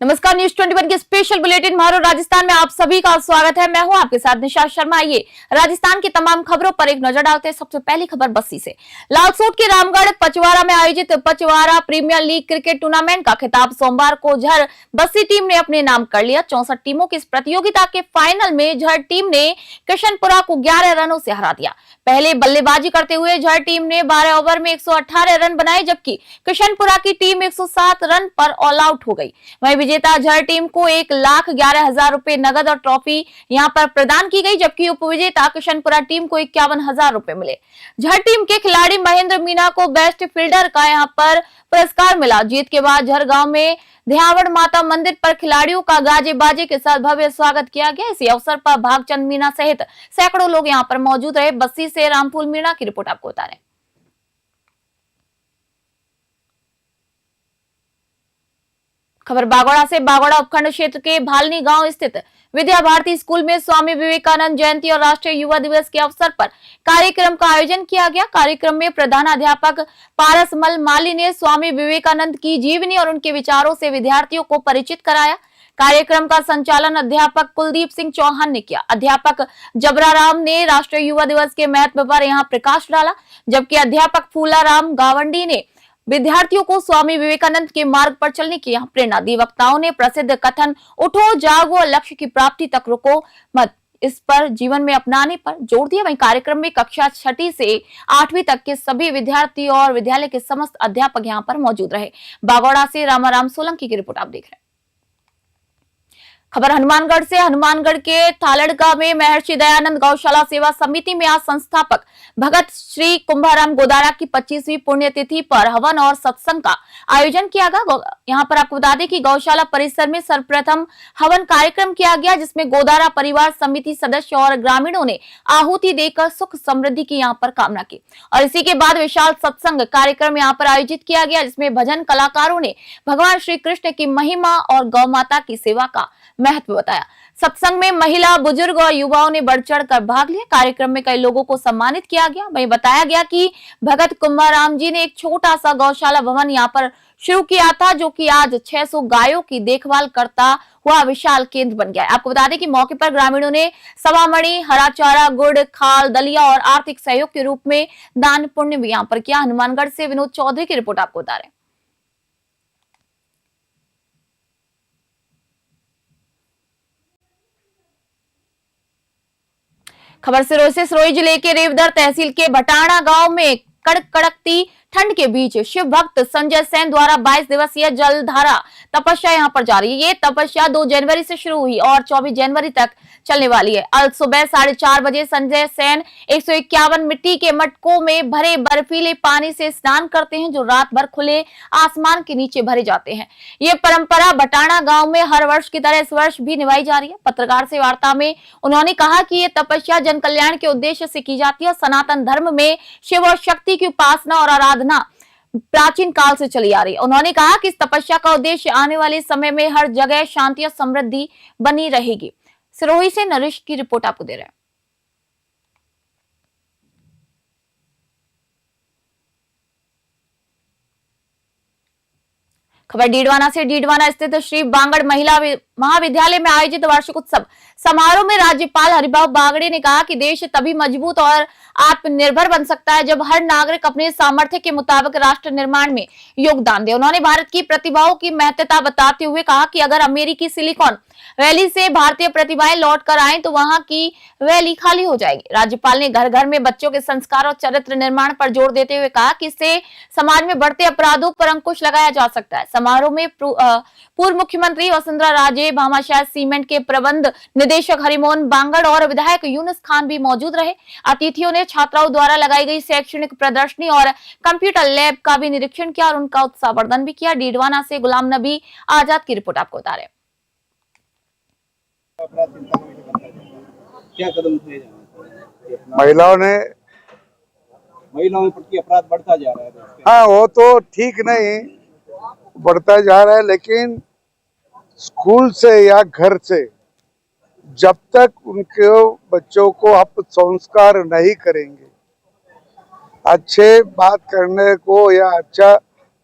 नमस्कार, न्यूज 21 के special bulletin मारो राजस्थान में आप सभी का स्वागत है। मैं हूं आपके साथ निशा शर्मा। आइए राजस्थान की तमाम खबरों पर एक नजर डालते हैं। सबसे पहली खबर बस्सी से। लालसोट के रामगढ़ पचवाड़ा में आयोजित Pachwara premier league cricket tournament का खिताब सोमवार को झर बस्सी टीम ने अपने नाम कर लिया। 64 टीमों की इस प्रतियोगिता के फाइनल में झर टीम ने किशनपुरा को 11 रनों से हरा दिया। पहले बल्लेबाजी करते हुए झर टीम ने 12 ओवर में 118 रन बनाए, जबकि किशनपुरा की टीम 107 रन पर ऑल आउट हो गई। वहीं विजेता झर टीम को 1,11,000 रुपए नगद और ट्रॉफी यहां पर प्रदान की गई, जबकि उपविजेता किशनपुरा टीम को 51,000 रुपए मिले। झर टीम के खिलाड़ी महेंद्र मीना को बेस्ट फील्डर का यहां पर पुरस्कार मिला। जीत के बाद झर गांव में ध्यावड़ माता मंदिर पर खिलाड़ियों का गाजे बाजे के साथ भव्य स्वागत किया गया। इसी अवसर पर भागचंद मीना सहित सैकड़ों लोग यहां पर मौजूद रहे। बस्सी से रामफूल मीणा की रिपोर्ट आपको बता रहे हैं। खबर बागोड़ा से। बागोड़ा उपखंड क्षेत्र के भालनी गांव स्थित विद्या भारती स्कूल में स्वामी विवेकानंद जयंती और राष्ट्रीय युवा दिवस के अवसर पर कार्यक्रम का आयोजन किया गया। कार्यक्रम में प्रधानाध्यापक पारसमल माली ने स्वामी विवेकानंद की जीवनी और उनके विचारों से विद्यार्थियों को परिचित कराया। कार्यक्रम का संचालन अध्यापक कुलदीप सिंह चौहान ने किया। अध्यापक जबराराम ने राष्ट्रीय युवा दिवस के महत्व पर यहां प्रकाश डाला, जबकि अध्यापक फूलाराम गावंडी ने विद्यार्थियों को स्वामी विवेकानंद के मार्ग पर चलने की प्रेरणा दी। वक्ताओं ने प्रसिद्ध कथन उठो जागो और लक्ष्य की प्राप्ति तक रुको मत, इस पर जीवन में अपनाने पर जोर दिया। वहीं कार्यक्रम में कक्षा 6ठी से 8वीं तक के सभी विद्यार्थी और विद्यालय के समस्त अध्यापक यहां पर मौजूद रहे। बागोड़ा से रामाराम सोलंकी की रिपोर्ट आप देख रहे हैं। खबर हनुमानगढ़ से। हनुमानगढ़ के थालड़गा में महर्षि दयानंद गौशाला सेवा समिति में आज संस्थापक भगत श्री कुंभाराम गोदारा की 25वीं पुण्यतिथि पर हवन और सत्संग का आयोजन किया गया। यहां पर आपको बता दें कि गौशाला परिसर में सर्वप्रथम हवन कार्यक्रम किया गया, जिसमें गोदारा परिवार समिति सदस्य और ग्रामीणों ने आहुति देकर सुख समृद्धि की यहां पर कामना की। और इसी के बाद विशाल सत्संग कार्यक्रम यहां पर आयोजित किया गया, जिसमें भजन कलाकारों ने भगवान श्री कृष्ण की महिमा और गौ माता की सेवा का महत्व बताया। सत्संग में महिला, बुजुर्ग और युवाओं ने बढ़ चढ़ कर भाग लिया। कार्यक्रम में कई लोगों को सम्मानित किया गया। वहीं बताया गया कि भगत कुंभाराम जी ने एक छोटा सा गौशाला भवन यहाँ पर शुरू किया था, जो कि आज 600 गायों की देखभाल करता हुआ विशाल केंद्र बन गया है। आपको बता दें कि मौके पर ग्रामीणों ने सवामणि, हरा चारा, गुड़, खाल, दलिया और आर्थिक सहयोग के रूप में दान पुण्य भी यहाँ पर किया। हनुमानगढ़ से विनोद चौधरी की रिपोर्ट आपको बता रहे हैं। खबर सिरोही जिले के रेवदर तहसील के भटाणा गांव में कड़कती ठंड के बीच शिव भक्त संजय सेन द्वारा 22 दिवसीय जलधारा तपस्या यहां पर जारी है। ये तपस्या 2 जनवरी से शुरू हुई और 24 जनवरी तक चलने वाली है। आज सुबह 4:30 बजे संजय सेन 151 मिट्टी के मटकों में भरे बर्फीले पानी से स्नान करते हैं, जो रात भर खुले आसमान के नीचे भरे जाते हैं। ये परंपरा भटाणा गांव में हर वर्ष की तरह इस वर्ष भी निभाई जा रही है। पत्रकार से वार्ता में उन्होंने कहा कि ये तपस्या जन कल्याण के उद्देश्य से की जाती है। सनातन धर्म में शिव और शक्ति की उपासना और आराधना प्राचीन काल से चली आ रही है। उन्होंने कहा कि इस तपस्या का उद्देश्य आने वाले समय में हर जगह शांति और समृद्धि बनी रहेगी। सिरोही से नरेश की रिपोर्ट आपको दे रहे हैं। खबर डीडवाना से। डीडवाना स्थित श्री बांगड़ महिला महाविद्यालय में आयोजित वार्षिक उत्सव समारोह में राज्यपाल हरिभाऊ बागड़े ने कहा कि देश तभी मजबूत और आत्मनिर्भर बन सकता है जब हर नागरिक अपने सामर्थ्य के मुताबिक राष्ट्र निर्माण में योगदान दे। उन्होंने भारत की प्रतिभाओं की महत्वता बताते हुए कहा कि अगर अमेरिकी सिलिकॉन वैली से भारतीय प्रतिभाएं लौट कर आए तो वहां की वैली खाली हो जाएगी। राज्यपाल ने घर घर में बच्चों के संस्कार और चरित्र निर्माण पर जोर देते हुए कहा कि इससे समाज में बढ़ते अपराधों पर अंकुश लगाया जा सकता है। समारोह में पूर्व मुख्यमंत्री वसुंधरा राजे, भामाशाह सीमेंट के प्रबंध निदेशक हरिमोहन बांगड़ और विधायक यूनुस खान भी मौजूद रहे। अतिथियों ने छात्राओं द्वारा लगाई गई शैक्षणिक प्रदर्शनी और कंप्यूटर लैब का भी निरीक्षण किया और उनका उत्साहवर्धन भी किया। डीडवाना से गुलाम नबी आजाद की रिपोर्ट आपको बता रहे हैं। क्या कदम उठाए जा रहे हैं? महिलाओं में प्रति अपराध बढ़ता जा रहा है। हाँ, वो तो ठीक नहीं बढ़ता जा रहा है, लेकिन स्कूल से या घर से जब तक उनके बच्चों को आप संस्कार नहीं करेंगे, अच्छे बात करने को या अच्छा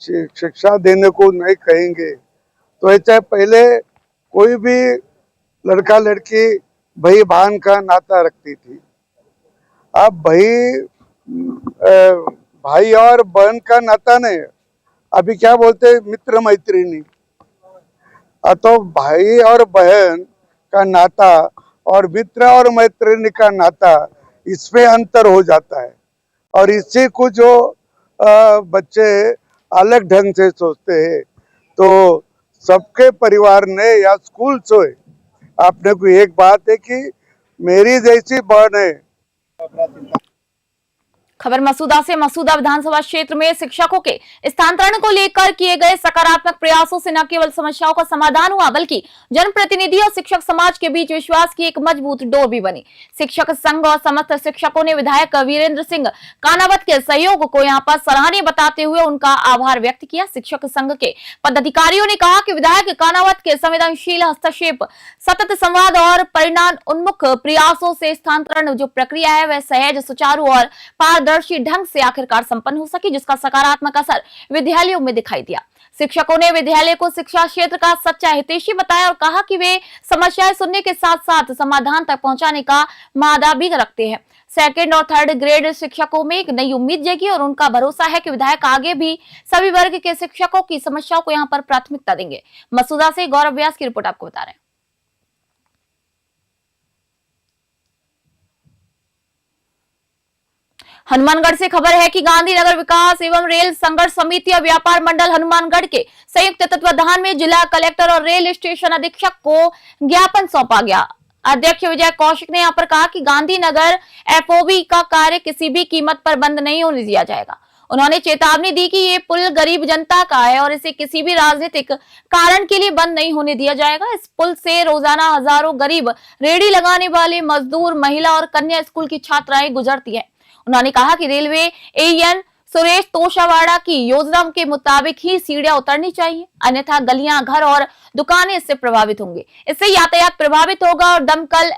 शिक्षा देने को नहीं कहेंगे, तो ऐसे पहले कोई भी लड़का लड़की भाई बहन का नाता रखती थी। अब भाई और बहन का नाता नहीं, अभी क्या बोलते हैं, मित्र मैत्रिणी। तो भाई और बहन का नाता और मित्र और मैत्रिणी का नाता, इसमें अंतर हो जाता है। और इसी को जो बच्चे अलग ढंग से सोचते हैं, तो सबके परिवार ने या स्कूल से आपने को एक बात है कि मेरी जैसी बहन है। खबर मसूदा से। मसूदा विधानसभा क्षेत्र में शिक्षकों के स्थानांतरण को लेकर किए गए सकारात्मक प्रयासों से न केवल समस्याओं का समाधान हुआ, बल्कि जनप्रतिनिधि और शिक्षक समाज के बीच विश्वास की एक मजबूत डोर भी बनी। शिक्षक संघ और समस्त शिक्षकों ने विधायक वीरेंद्र सिंह कानावत के सहयोग को यहां पर सराहनीय बताते हुए उनका आभार व्यक्त किया। शिक्षक संघ के पदाधिकारियों ने कहा कि विधायक कानावत के संवेदनशील हस्तक्षेप, सतत संवाद और परिणाम उन्मुख प्रयासों से स्थानांतरण जो प्रक्रिया है वह सहज, सुचारू और पारदर्शी ढंग से आखिरकार संपन्न हो सकी, जिसका सकारात्मक असर विद्यालयों में दिखाई दिया। शिक्षकों ने विद्यालय को शिक्षा क्षेत्र का सच्चा हितैषी बताया और कहा कि वे समस्याएं सुनने के साथ साथ समाधान तक पहुंचाने का मादा भी रखते हैं। सेकंड और थर्ड ग्रेड शिक्षकों में एक नई उम्मीद जगी और उनका भरोसा है कि विधायक आगे भी सभी वर्ग के शिक्षकों की समस्याओं को यहां पर प्राथमिकता देंगे। मसूदा से गौरव व्यास की रिपोर्ट आपको बता रहे हैं। हनुमानगढ़ से खबर है कि गांधीनगर विकास एवं रेल संघर्ष समिति और व्यापार मंडल हनुमानगढ़ के संयुक्त तत्वाधान में जिला कलेक्टर और रेल स्टेशन अधीक्षक को ज्ञापन सौंपा गया। अध्यक्ष विजय कौशिक ने यहाँ पर कहा कि गांधीनगर एफओबी का कार्य किसी भी कीमत पर बंद नहीं होने दिया जाएगा। उन्होंने चेतावनी दी कि ये पुल गरीब जनता का है और इसे किसी भी राजनीतिक कारण के लिए बंद नहीं होने दिया जाएगा। इस पुल से रोजाना हजारों गरीब रेहड़ी लगाने वाले मजदूर, महिला और कन्या स्कूल की छात्राएं गुजरती है। उन्होंने कहा कि रेलवे एएन सुरेश तोशावाड़ा की योजना के मुताबिक ही सीढ़ियां उतरनी चाहिए, अन्यथा गलियां, घर और दुकानें इससे प्रभावित होंगे। इससे यातायात प्रभावित होगा और दमकल,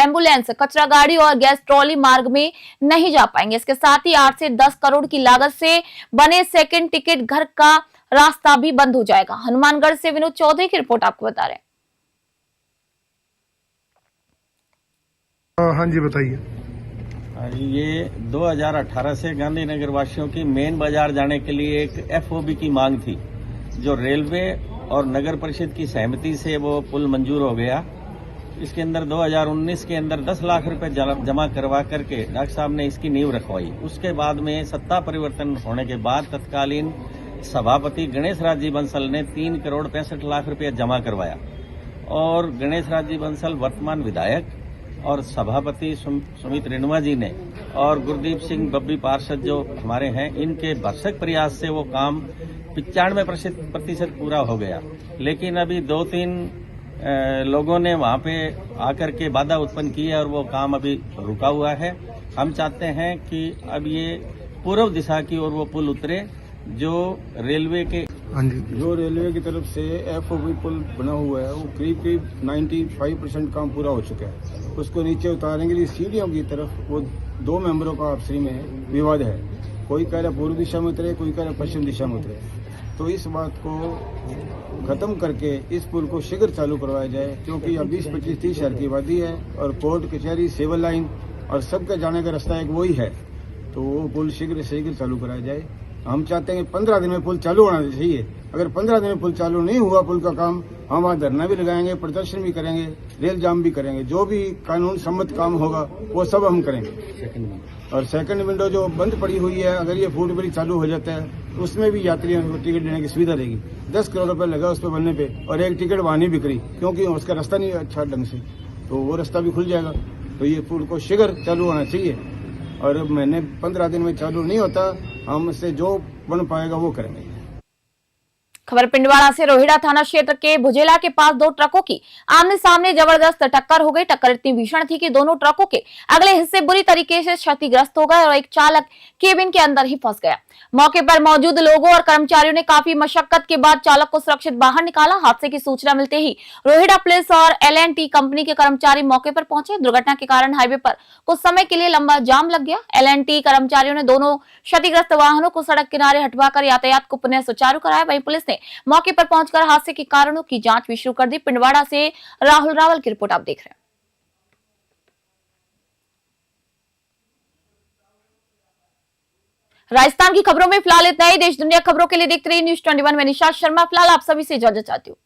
एम्बुलेंस, कचरा गाड़ी और गैस ट्रॉली मार्ग में नहीं जा पाएंगे। इसके साथ ही 8 से 10 करोड़ की लागत से बने सेकंड टिकट घर का रास्ता भी बंद हो जाएगा। हनुमानगढ़ से विनोद चौधरी की रिपोर्ट आपको बता रहे हैं। हाँ जी, बताइए। ये 2018 से गांधीनगर वासियों की मेन बाजार जाने के लिए एक एफओबी की मांग थी, जो रेलवे और नगर परिषद की सहमति से वो पुल मंजूर हो गया। इसके अंदर 2019 के अंदर 10 लाख रुपए जमा करवा करके डॉक्टर साहब ने इसकी नींव रखवाई। उसके बाद में सत्ता परिवर्तन होने के बाद तत्कालीन सभापति गणेश राज जी बंसल ने 3 करोड़ 65 लाख रुपए जमा करवाया और गणेश राज जी बंसल वर्तमान विधायक और सभापति सुमित रेणुआ जी ने और गुरदीप सिंह बब्बी पार्षद जो हमारे हैं, इनके भरसक प्रयास से वो काम 95% पूरा हो गया। लेकिन अभी 2-3 लोगों ने वहां पे आकर के बाधा उत्पन्न की है और वो काम अभी रुका हुआ है। हम चाहते हैं कि अब ये पूर्व दिशा की ओर वो पुल उतरे, जो रेलवे के जो रेलवे की तरफ से एफओबी पुल बना हुआ है वो करीब 95% काम पूरा हो चुका है। उसको नीचे उतारने के लिए सीढ़ियों की तरफ वो 2 मेंबरों का आपसी में विवाद है। कोई कह रहा पूर्व दिशा में उतरे, कोई कह रहा पश्चिम दिशा में उतरे। तो इस बात को खत्म करके इस पुल को शीघ्र चालू करवाया जाए, क्योंकि अब 20-25-30 शहर की आबादी है और कोर्ट, कचहरी, सिविल लाइन और सबका जाने का रास्ता एक वही है। तो वो पुल शीघ्र से शीघ्र चालू कराया जाए। हम चाहते हैं कि 15 दिन में पुल चालू होना चाहिए। अगर 15 दिन में पुल चालू नहीं हुआ पुल का काम, हम वहाँ धरना भी लगाएंगे, प्रदर्शन भी करेंगे, रेल जाम भी करेंगे। जो भी कानून सम्मत काम होगा वो सब हम करेंगे। और सेकंड विंडो जो बंद पड़ी हुई है, अगर ये फूड ब्रिज चालू हो जाता है तो उसमें भी यात्रियों को टिकट देने की सुविधा रहेगी। 10 करोड़ रुपए लगा उस पर बनने पे और एक टिकट वहाँ नहीं बिक्री, क्योंकि उसका रास्ता नहीं अच्छा ढंग से, तो वो रास्ता भी खुल जाएगा। तो ये पुल को शीघ्र चालू होना चाहिए और महीने 15 दिन में चालू नहीं होता, हमसे जो बन पाएगा वो करेंगे। खबर पिंडवाड़ा से। रोहिड़ा थाना क्षेत्र के भुजेला के पास 2 ट्रकों की आमने सामने जबरदस्त टक्कर हो गई। टक्कर इतनी भीषण थी कि दोनों ट्रकों के अगले हिस्से बुरी तरीके से क्षतिग्रस्त हो गए और एक चालक केबिन के अंदर ही फंस गया। मौके पर मौजूद लोगों और कर्मचारियों ने काफी मशक्कत के बाद चालक को सुरक्षित बाहर निकाला। हादसे की सूचना मिलते ही रोहिड़ा पुलिस और L&T कंपनी के कर्मचारी मौके पर पहुंचे। दुर्घटना के कारण हाईवे पर कुछ समय के लिए लंबा जाम लग गया। L&T कर्मचारियों ने दोनों क्षतिग्रस्त वाहनों को सड़क किनारे हटवाकर यातायात को पुनः सुचारू कराया। वहीं पुलिस ने ने मौके पर पहुंचकर हादसे के कारणों की जांच भी शुरू कर दी। पिंडवाड़ा से राहुल रावल की रिपोर्ट आप देख रहे हैं। राजस्थान की खबरों में फिलहाल इतना ही। देश दुनिया खबरों के लिए देखते रहिए न्यूज़ 21 में निशा शर्मा। फिलहाल आप सभी से इजाजत चाहती हूँ।